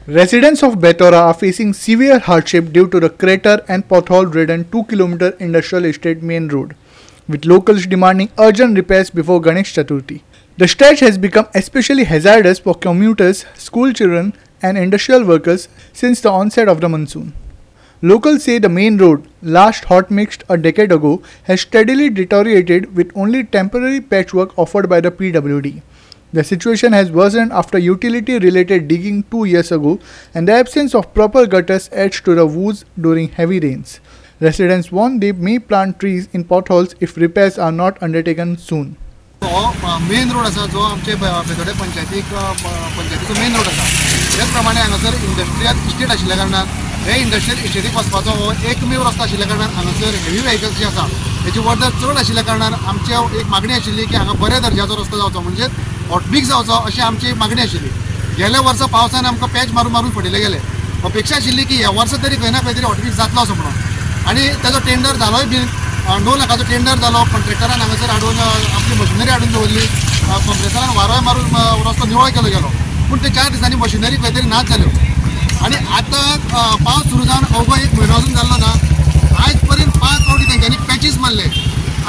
Residents of Bethora are facing severe hardship due to the crater and pothole-ridden 2-kilometer industrial estate main road, with locals demanding urgent repairs before Ganesh Chaturthi. The stretch has become especially hazardous for commuters, school children and industrial workers since the onset of the monsoon. Locals say the main road, last hot mixed a decade ago, has steadily deteriorated with only temporary patchwork offered by the PWD. The situation has worsened after utility-related digging 2 years ago, and the absence of proper gutters adds to the woes during heavy rains. Residents warn they may plant trees in potholes if repairs are not undertaken soon. Main road आसा जो आमचे बेतोडे पंचायतीचो main road आसा त्याच प्रमाणे हांगासर industrial estate आशिल्ल्या कारणान हे इंडस्ट्रियल इस्टेटीक वचपाचो हो एकमेव रस्तो आशिल्ल्या कारणान हांगासर हेवी व्हेकल्स जी आसा तेची वर्दळ चड आशिल्ल्या कारणान आमची एक मागणी आशिल्ली की हांगा बऱ्या दर्जाचो रस्तो जावचो म्हणजे हॉटमिक्स जावचो अशी आमची मागणी आशिल्ली. गेल्या वर्सा पावसान आमकां पॅच मारून फटिले गेले. अपेक्षा आशिल्ली की ह्या वर्सा तरी खंय ना खंय तरी हॉटमिक्स जातलो असो म्हणून आनी ताजो टेंडर जालोय बी 9 लाखाचो टेंडर जालो. कॉन्ट्रॅक्टरान हांगासर हाडून आपली मशिनरी हाडून दवरली. कंप्रेसरान वारोय मारून रस्तो निवळ केलो गेलो पूण ते 4 दिसांनी मशिनरी खंय तरी नाच जाल्यो आनी आतां पावस सुरू जावन अवघो 1 म्हयनो अजून जाल्लो ना. आयज पर्यंत 5 फावटी तेंच्यांनी पॅचीस मारले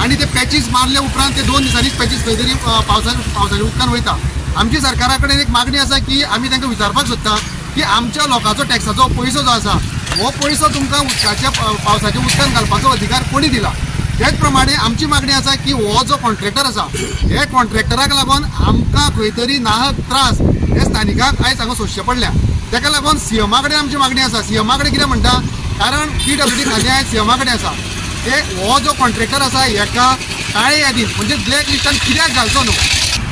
आनी ते पॅचीस मारले उपरांत ते 2 दिसांनीच पॅचीस खंय तरी पावसाच्या उदकान वयता. आमची सरकारा कडेन एक मागणी आसा की आमी तांकां विचारपाक सोदता की आमच्या लोकांचो टॅक्साचो पयसो जो आसा हो पयसो तुमकां उदकाच्या पावसाच्या उदकान घालपाचो अधिकार कोणी दिला. त्याच प्रमाणे आमची मागणी आसा की हो जो कॉन्ट्रॅक्टर आसा हे कॉन्ट्रॅक्टराक लागून आमकां खंय तरी नाहक त्रास हे स्थानिकाक आयज हांगा सोंसचे पडल्या. ताका लागून सीएमा कडेन आमची मागणी आसा. सीएमा कडेन कितें म्हणटा कारण PWD खातें आयज सीएमा कडेन आसा ते हो जो कॉन्ट्रॅक्टर आसा हेका काळे यादीन म्हणजे ब्लॅक लिस्टान कित्याक घालचो न्हू.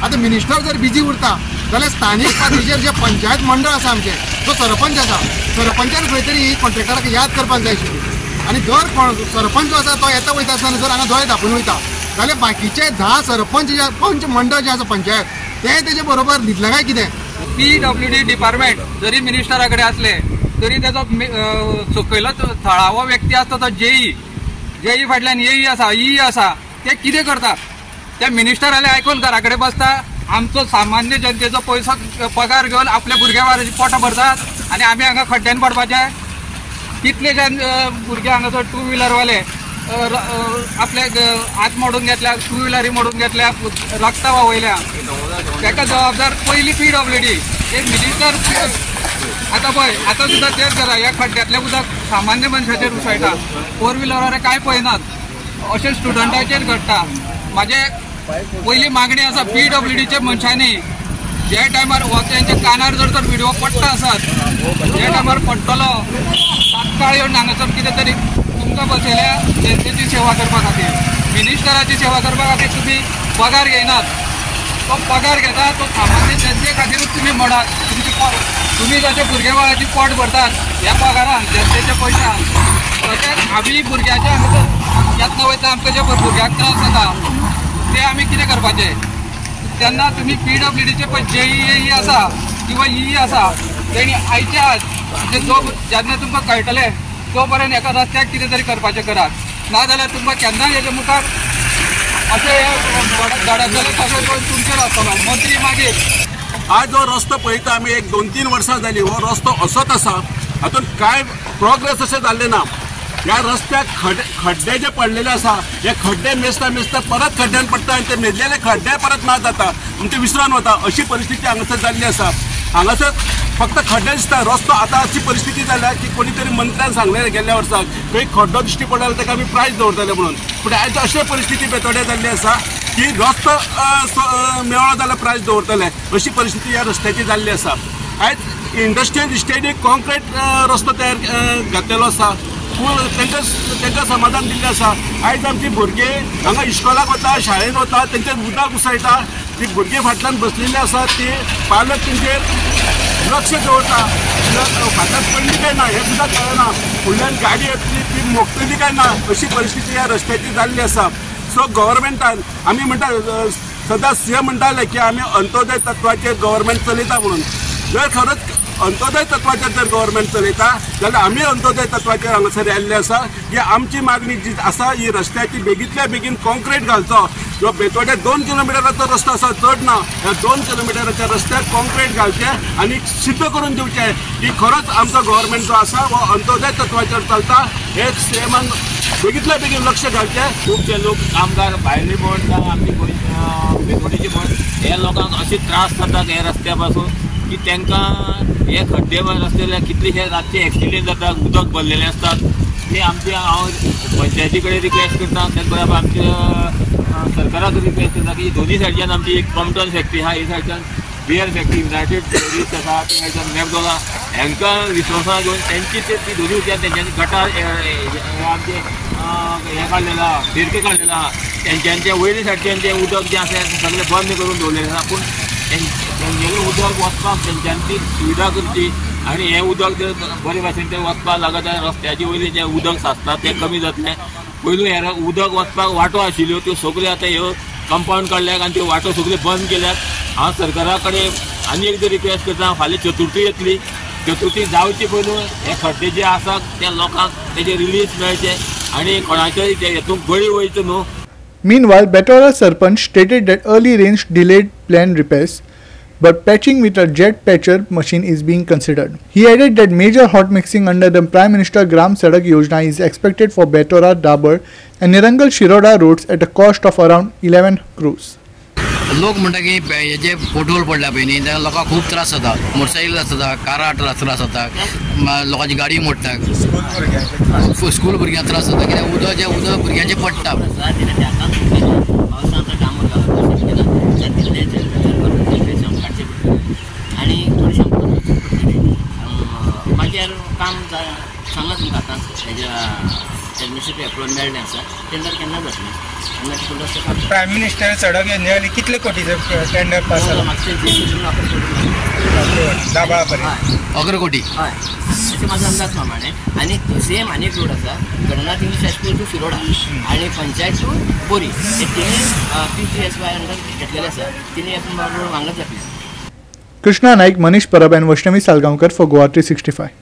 आतां मिनिस्टर जर बिजी उरता जाल्यार स्थानीक पातळीचेर जे पंचायत मंडळ आसा आमचे जो सरपंच आसा सरपंचान खंय तरी कॉन्ट्रॅक्टराक याद करपाक जाय आशिल्ली आनी जर सरपंच जो आसा तो येता वयता आसतना जर हांगा दोळे धापून वयता जाल्यार बाकीचे 10 सरपंच जे पंच मंडळ जे आसा पंचायत ते तेजे बरोबर न्हिदले काय कितें. PWD डिपार्टमेंट जरी मिनिस्टरा कडेन आसले तरी तेजो सकयलो थळावो व्यक्ती आसता तो जेई फाटल्यान येई आसा ई आसा ते कितें करतात. त्या मिनिस्टराले आयकून घरा कडेन बसता आमचो सामान्य जनतेचो पयसो पगार घेवन आपल्या भुरग्या बाराची पोटां भरतात आनी आमी हांगा खड्ड्यान पडपाचे. कितलेशे भुरगे हांगासर 2 व्हिलरवाले आपले हात मोडून घेतल्या 2 व्हिलरी मोडून घेतल्या रक्ता व्हावयल्या. ताका जबाबदार पयली PWD एक मिनिस्टर. आतां पळय आतां सुद्दां तेच करा ह्या खड्ड्यांतले उदक सामान्य मनशाचेर उसळटा 4 व्हिलरारे कांय पळयनात अशें स्टुडंटाचेर घडटा. म्हाजे पयली मागणी आसा PWDच्या मनशांनी जे टायमार हो तेंच्या कानार जर तर व्हिडिओ पडटा आसत जे टायमार पडटलो तात्काळ येवन हांगासर कितें तरी तुमकां बसयल्या जनतेची सेवा करपा खातीर मिनिस्टराची सेवा करपा खातीर तुमी पगार घेयनात. तो पगार घेता तो सामान्य जनते खातीरूच तुमी म्हणा तुमी जशे भुरग्या बाळाची पोट भरतात ह्या पगारान जनतेच्या पयशान तशेंच आमी भुरग्याचे हांगासर येतना वयता आमकां जे भुरग्याक त्रास जाता ते आमी कितें करपाचें. तेन्ना तुमी PWDचे पळय जेई आसा किंवा ई आसा तेणी आयच्या आज म्हणजे जेन्ना तुमकां कळटलें तो पर्यंत एका रस्त्याक कितें तरी करपाचें करात. नाजाल्यार तुमकां केन्नाय हेजे मुखार अशें धडाकले तशें करून तुमचेर आसतलो. मंत्री मागीर आज जो रस्तो पळयता आमी 1-2-3 वर्सां जाली हो रस्तो असोच आसा. हातून कांय प्रोग्रेस अशें जाल्लें ना. ह्या रस्त्याक खड्डे जे पडलेले आसा हे खड्डे मेजता परत खड्ड्यान पडटा आनी ते मेजलेले खड्डे परत ना जाता आनी ते विसरून वता अशी परिस्थिती हांगासर जाल्ली आसा. हांगासर फक्त खड्डे दिसता. रस्तो आतां अशी परिस्थिती जाल्या की कोणी तरी मंत्र्यान सांगलेलें गेल्ल्या वर्साक खंय खड्डो दिश्टी पडलो जाल्यार ताका आमी प्रायज दवरतले म्हणून. पूण आयज अशी परिस्थिती बेतोड्या जाल्ली आसा की रस्तो मेळ्ळो जाल्यार प्रायज दवरतले अशी परिस्थिती ह्या रस्त्याची जाल्ली आसा. आयज इंडस्ट्रियल इस्टेटीक कॉन्क्रीट रस्तो तयार घातलेलो आसा. तांकां समाधान दिल्लें आसा. आयज आमची भुरगे हांगा इस्कॉलाक वता शाळेंत वता तेंचेर उदक उसळटा ती भुरगे फाटल्यान बसलेली आसा ती पालक तेंचेर लक्ष दवरता फाटल्यान पडली काय ना हें सुद्दां कळना. फुडल्यान गाडी येतली ती मोखतली काय ना अशी परिस्थिती ह्या रस्त्याची जाल्ली आसा. सो गव्हर्मेंटान आमी म्हणटा सदां CM म्हणटाले की आमी अंत्योदय तत्वाचेर गव्हर्मेंट चलयता म्हणून. जर खरोच अंत्योदय तत्वाचेर जर गव्हर्नमेंट चलयता जाल्यार आमी अंत्योदय तत्वाचेर हांगासर आयिल्ले आसा की आमची मागणी जी आसा ही रस्त्याची बेगींतल्या बेगीन कॉन्क्रीट घालचो. जो बेतोडे 2 किलोमिटराचो रस्तो आसा चड ना, ह्या 2 किलोमिटराच्या रस्त्याक कॉन्क्रीट घालचे आनी सिद्ध करून दिवचे की खरोच आमचो गव्हर्नमेंट जो आसा वो अंत्योदय तत्वाचेर चलता. हे सीएमान बेगींतल्या बेगीन लक्ष घालचे. खुबशे लोक कामगार भायले म्हण जावं आमची बेतोडेचे म्हण हे लोकांक अशे त्रास जातात हे रस्त्या पासून की तांकां हे खड्डे रस्ते कितलेशे रातचे एक्सिडेंट जातात, उदक भरलेले असतात. ते आमचे हांव पंचायती कडेन रिक्वेस्ट करता, त्याच बरोबर आमच्या सरकाराक रिक्वेस्ट करता की दोन्ही सायडच्यान आमची एक क्रॉम्पटन फॅक्टरी आहा, ही सायडच्यान बियर फॅक्टरी युनायटेड ब्रेवरीज आसा, ती सायडच्यान मॅकडॉनल्ड हांकां रिसोर्सां घेवन तेंची ती दोन्ही वयल्यान तेंच्यांनी गटार आमचे हे काडलेलो आहा, फिरके काडलेलो आहा. तेंच्यांच्या वयल्या सायडच्यान तें उदक जें आसा सगळें बंद करून दवरलेलें आसा. पूण तेंगेलें उदक वचपाक तेंच्यांनी ती सुविधा करची आनी हें उदक जर बरे भाशेन तें वचपाक लागत जाल्यार रस्त्याचे वयलें जें उदक साचता तें कमी जातलें. पयलू हे उदक वचपाक वाटो आशिल्ल्यो त्यो सगळ्यो आतां ह्यो कंपाउंड काडल्यात आनी त्यो वाटो सगळ्यो बंद केल्यात. हांव सरकारा कडेन आनी एकदां रिक्वेस्ट करता, फाल्यां चतुर्थी येतली, चतुर्थी जावचे पयलू हे खड्डे जे आसा त्या लोकांक तेजे रिलीज मेळचे आनी कोणाच्याय हेतूंक बळी वयचो न्हू. Meanwhile, Betora Sarpanch stated that early rains delayed planned repairs, but patching with a jet patcher machine is being considered. He added that major hot mixing under the Prime Minister Gram Sadak Yojana is expected for Betora, Dabar and Nirangal Shiroda roads at a cost of around 11 crores. लोक म्हणटा की हेजे पोटहोल पडल्या पळय न्ही, त्या लोकांक खूब त्रास जाता. मोटरसायकल जाता, कारां त्रास जाता, लोकांची गाडी मोडटा, स्कूल भुरग्यांक त्रास जाता. कित्याक उदक भुरग्यांचें पडटा. आणि थोडीशी मागीर काम सांगला तुमकां आतां हेज्या मिनिस्ट्री एप्रूवल मेळ्ळें आसा, टेंडर केन्ना जातलें. प्रायम मिनिस्टर सडक योजने कितले कोटीचें टेंडर पास जालां? दाबा पर्यंत 11 कोटी. हय, अशें म्हाजो अंदाज प्रमाणे. आनी सेम आनी एक रोड आसा Gananath English high school to Shiroda आनी पंचायत टू बोरी, हे तिनी PGSY अंडर घेतलेले आसा. तिनी रोड वांगडाच जातले. Krishna Naik, Manish Parab and Vaishnavi Salgaonkar for Goa 365.